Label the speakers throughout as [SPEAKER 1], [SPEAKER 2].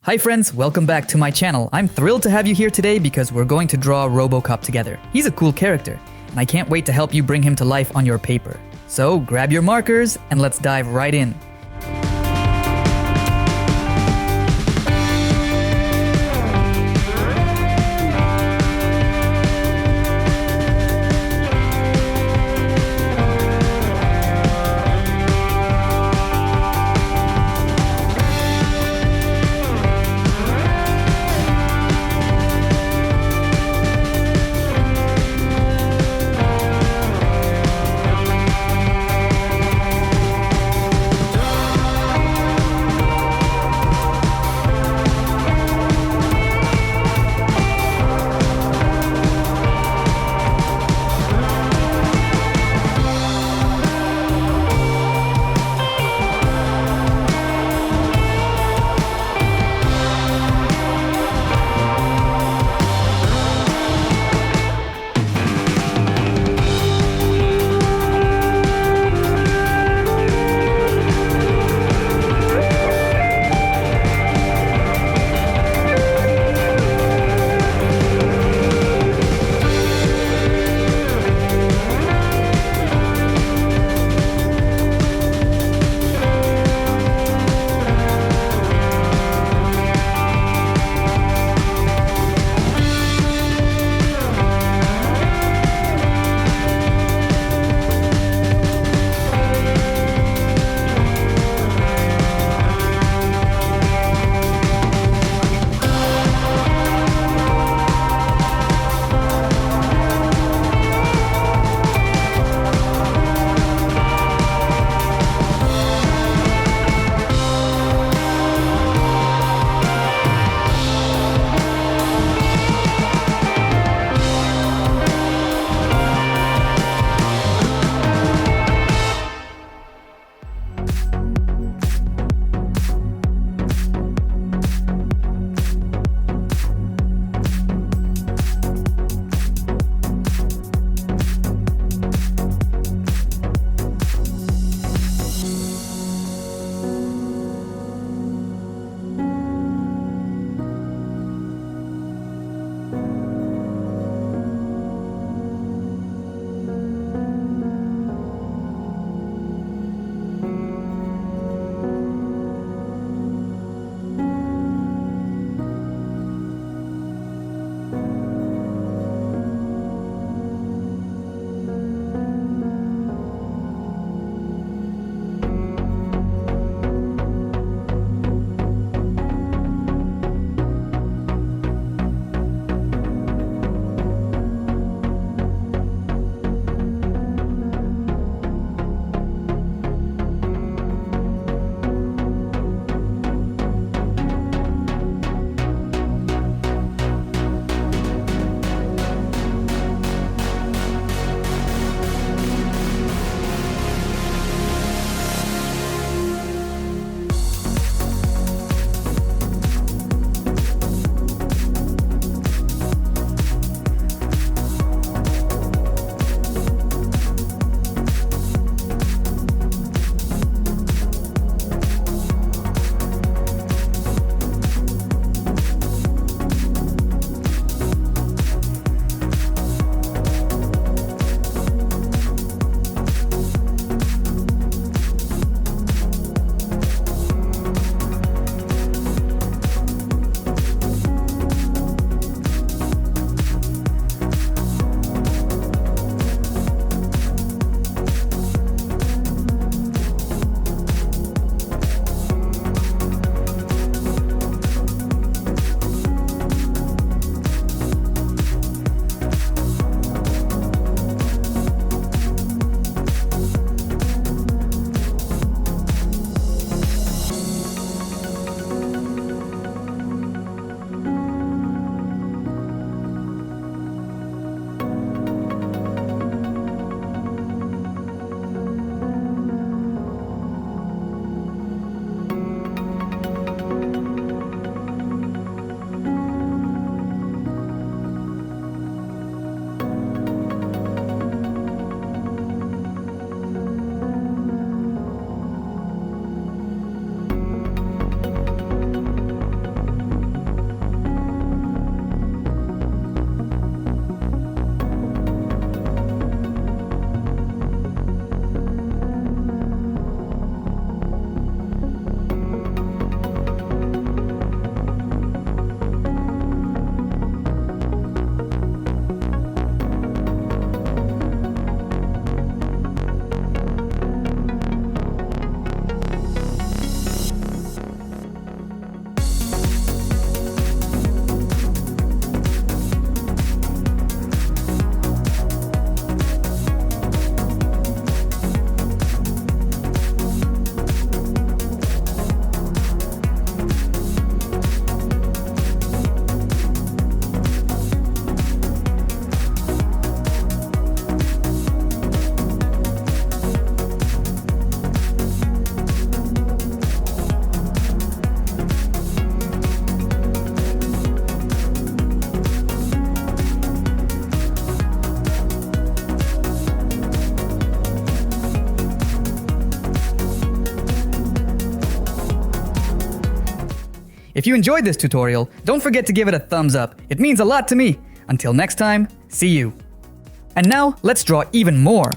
[SPEAKER 1] Hi friends, welcome back to my channel. I'm thrilled to have you here today because we're going to draw Robocop together. He's a cool character, and I can't wait to help you bring him to life on your paper. So grab your markers and let's dive right in. If you enjoyed this tutorial, don't forget to give it a thumbs up. It means a lot to me. Until next time, see you. And now, let's draw even more.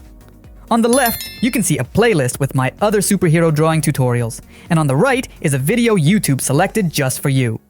[SPEAKER 1] On the left, you can see a playlist with my other superhero drawing tutorials. And on the right is a video YouTube selected just for you.